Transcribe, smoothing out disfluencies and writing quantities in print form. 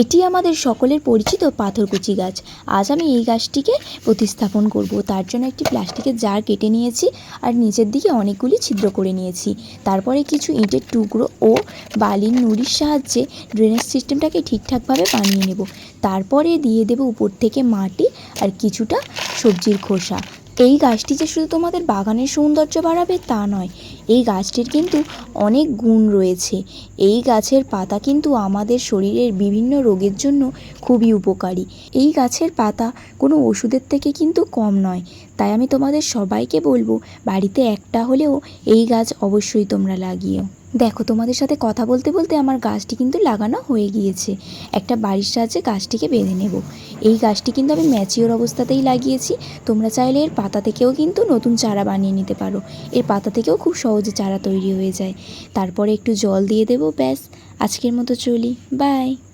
এটি আমাদের সকলের পরিচিত পাথরকুচি গাছ। আজ আমি এই গাছটিকে প্রতিস্থাপন করব। তার জন্য একটি প্লাস্টিকের জার কেটে নিয়েছি আর নিচের দিকে অনেকগুলি ছিদ্র করে নিয়েছি। তারপরে কিছু ইটের টুকরো ও বালির নুড়ির সাহায্যে ড্রেনেজ সিস্টেমটাকে ঠিকঠাকভাবে বানিয়ে নেব। তারপরে দিয়ে দেব উপর থেকে মাটি আর কিছুটা সবজির খোসা। এই গাছটি যে শুধু তোমাদের বাগানের সৌন্দর্য বাড়াবে তা নয়, এই গাছটির কিন্তু অনেক গুণ রয়েছে। এই গাছের পাতা কিন্তু আমাদের শরীরের বিভিন্ন রোগের জন্য খুবই উপকারী। এই গাছের পাতা কোনো ওষুধের থেকে কিন্তু কম নয়। তাই আমি তোমাদের সবাইকে বলবো, বাড়িতে একটা হলেও এই গাছ অবশ্যই তোমরা লাগিও। দেখো, তোমাদের সাথে কথা বলতে বলতে আমার গাছটি কিন্তু লাগানো হয়ে গিয়েছে। একটা বাড়ির সাহায্যে গাছটিকে বেঁধে নেব। এই গাছটি কিন্তু আমি ম্যাচিওর অবস্থাতেই লাগিয়েছি। তোমরা চাইলে এর পাতা থেকেও কিন্তু নতুন চারা বানিয়ে নিতে পারো। এর পাতা থেকেও খুব সহজে চারা তৈরি হয়ে যায়। তারপরে একটু জল দিয়ে দেবো, ব্যাস। আজকের মতো চলি, বাই।